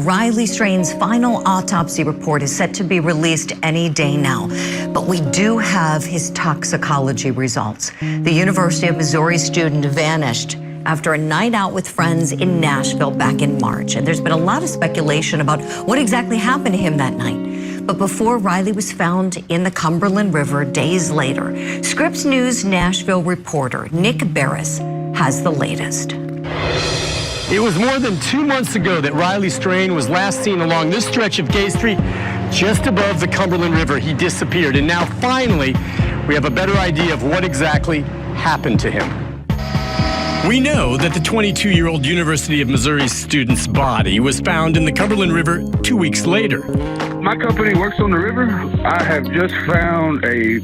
Riley Strain's final autopsy report is set to be released any day now, but we do have his toxicology results. The University of Missouri student vanished after a night out with friends in Nashville back in March, and there's been a lot of speculation about what exactly happened to him that night. But before Riley was found in the Cumberland River days later, Scripps News Nashville reporter Nick Barris has the latest. It was more than 2 months ago that Riley Strain was last seen along this stretch of Gay Street, just above the Cumberland River. He disappeared, and now finally, we have a better idea of what exactly happened to him. We know that the 22-year-old University of Missouri student's body was found in the Cumberland River 2 weeks later. My company works on the river. I have just found a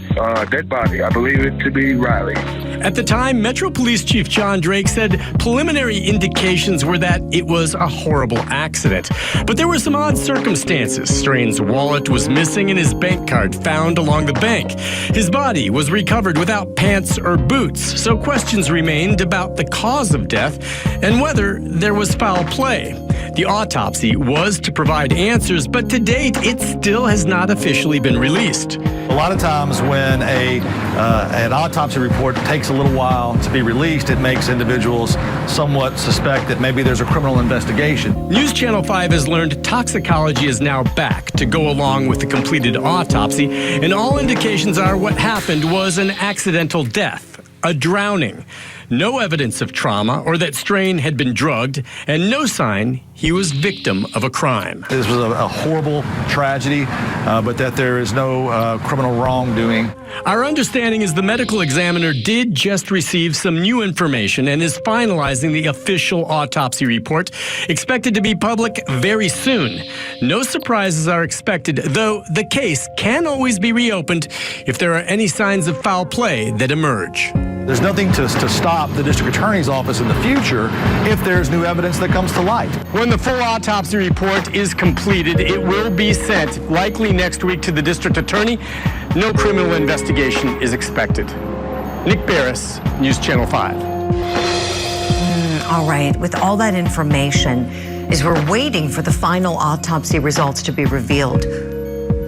dead body. I believe it to be Riley. At the time, Metro Police Chief John Drake said preliminary indications were that it was a horrible accident. But there were some odd circumstances. Strain's wallet was missing and his bank card found along the bank. His body was recovered without pants or boots, so questions remained about the cause of death and whether there was foul play. The autopsy was to provide answers, but to date, it still has not officially been released. A lot of times when an autopsy report takes a little while to be released, it makes individuals somewhat suspect that maybe there's a criminal investigation. News Channel 5 has learned toxicology is now back to go along with the completed autopsy, and all indications are what happened was an accidental death, a drowning. No evidence of trauma or that Strain had been drugged, and no sign he was victim of a crime. This was a horrible tragedy, but that there is no criminal wrongdoing. Our understanding is the medical examiner did just receive some new information and is finalizing the official autopsy report, expected to be public very soon. No surprises are expected, though the case can always be reopened if there are any signs of foul play that emerge. There's nothing to stop the district attorney's office in the future if there's new evidence that comes to light. When the full autopsy report is completed, it will be sent likely next week to the district attorney. No criminal investigation is expected. Nick Barris, News Channel 5. All right, with all that information, as we're waiting for the final autopsy results to be revealed,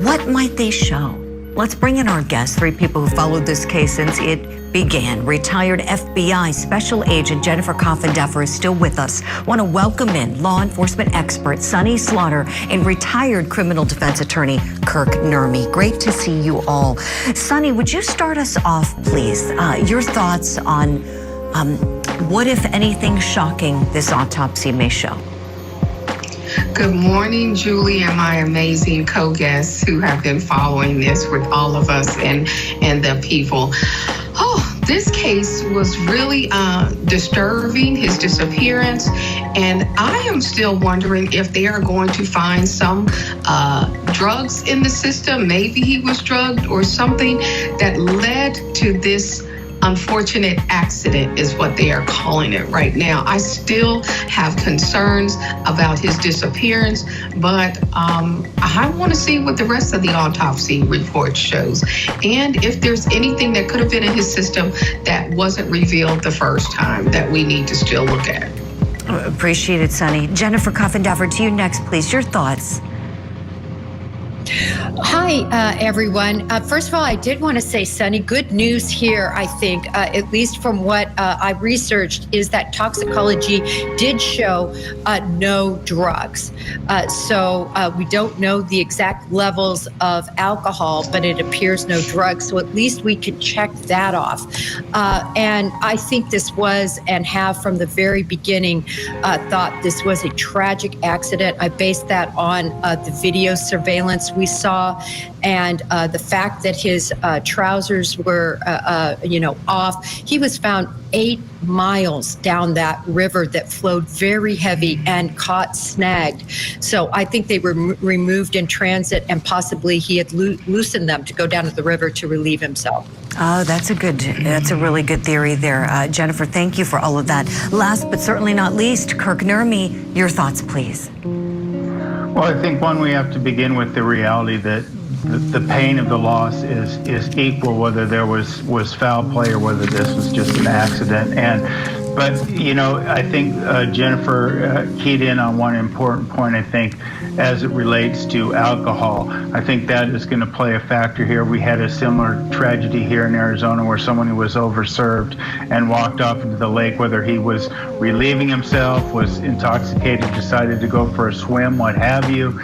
what might they show? Let's bring in our guests, three people who followed this case since it began. Retired FBI Special Agent Jennifer Coffindeffer is still with us. Want to welcome in law enforcement expert Sonny Slaughter and retired criminal defense attorney Kirk Nurmi. Great to see you all. Sonny, would you start us off, please? Your thoughts on what, if anything, shocking this autopsy may show? Good morning, Julie, and my amazing co-guests who have been following this with all of us and the people. Oh, this case was really disturbing, his disappearance, and I am still wondering if they are going to find some drugs in the system. Maybe he was drugged or something that led to this unfortunate accident is what they are calling it right now. I still have concerns about his disappearance, but I want to see what the rest of the autopsy report shows. And if there's anything that could have been in his system that wasn't revealed the first time that we need to still look at. Appreciate it, Sonny. Jennifer Coffindeffer, to you next, please. Your thoughts. Hi, everyone. First of all, I did want to say, Sonny, good news here, I think, at least from what I researched, is that toxicology did show no drugs. So we don't know the exact levels of alcohol, but it appears no drugs. So at least we could check that off. And I think this was, and have from the very beginning, thought this was a tragic accident. I based that on the video surveillance we saw, and the fact that his trousers were, off. He was found 8 miles down that river that flowed very heavy and caught snagged. So I think they were removed in transit, and possibly he had loosened them to go down to the river to relieve himself. Oh, that's a really good theory there. Jennifer, thank you for all of that. Last but certainly not least, Kirk Nurmi, your thoughts, please. Well, I think, one, we have to begin with the reality that the pain of the loss is equal, whether there was foul play or whether this was just an accident. And But, I think Jennifer keyed in on one important point, I think, as it relates to alcohol. I think that is going to play a factor here. We had a similar tragedy here in Arizona where someone who was overserved and walked off into the lake, whether he was relieving himself, was intoxicated, decided to go for a swim, what have you.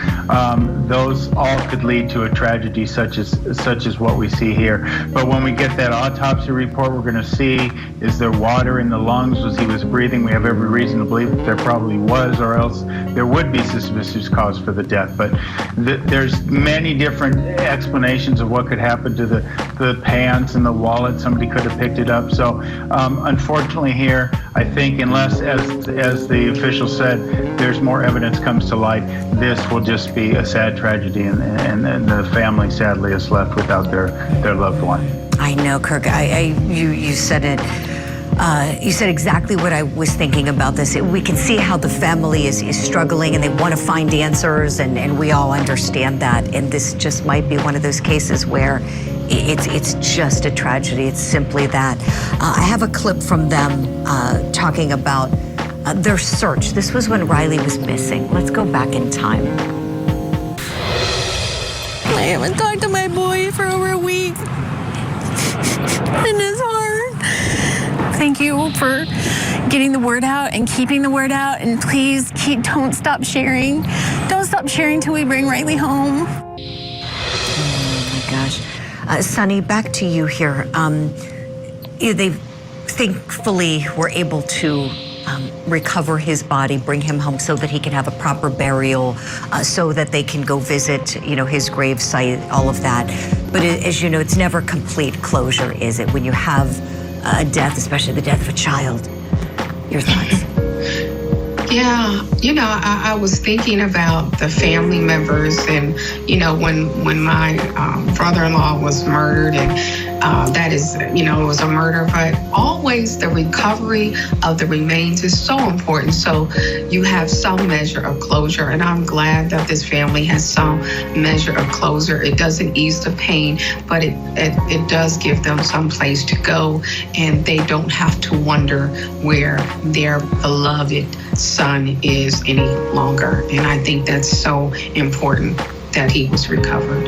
Those all could lead to a tragedy such as what we see here. But when we get that autopsy report, we're going to see, is there water in the lungs? Was he breathing? We have every reason to believe that there probably was, or else there would be suspicious cause for the death. But there's many different explanations of what could happen to the pants and the wallet. Somebody could have picked it up. So unfortunately here, I think unless, as the official said, there's more evidence comes to light, this will just be a sad tragedy, and the family sadly is left without their loved one. I know, Kirk. You said it. You said exactly what I was thinking about this. We can see how the family is struggling and they want to find answers, and we all understand that. And this just might be one of those cases where it's just a tragedy. It's simply that. I have a clip from them talking about their search. This was when Riley was missing. Let's go back in time. I haven't talked to my boy for over a week. And it's hard. Thank you for getting the word out and keeping the word out. And please don't stop sharing. Don't stop sharing till we bring Riley home. Oh my gosh. Sonny, back to you here. They thankfully were able to recover his body, bring him home so that he can have a proper burial, so that they can go visit, his grave site, all of that. But as you know, it's never complete closure, is it? When you have a death, especially the death of a child. Your thoughts? Yeah, I was thinking about the family members, and when my brother-in-law was murdered, and that is, it was a murder, but always the recovery of the remains is so important. So you have some measure of closure, and I'm glad that this family has some measure of closure. It doesn't ease the pain, but it does give them some place to go, and they don't have to wonder where their beloved son is any longer. And I think that's so important that he was recovered.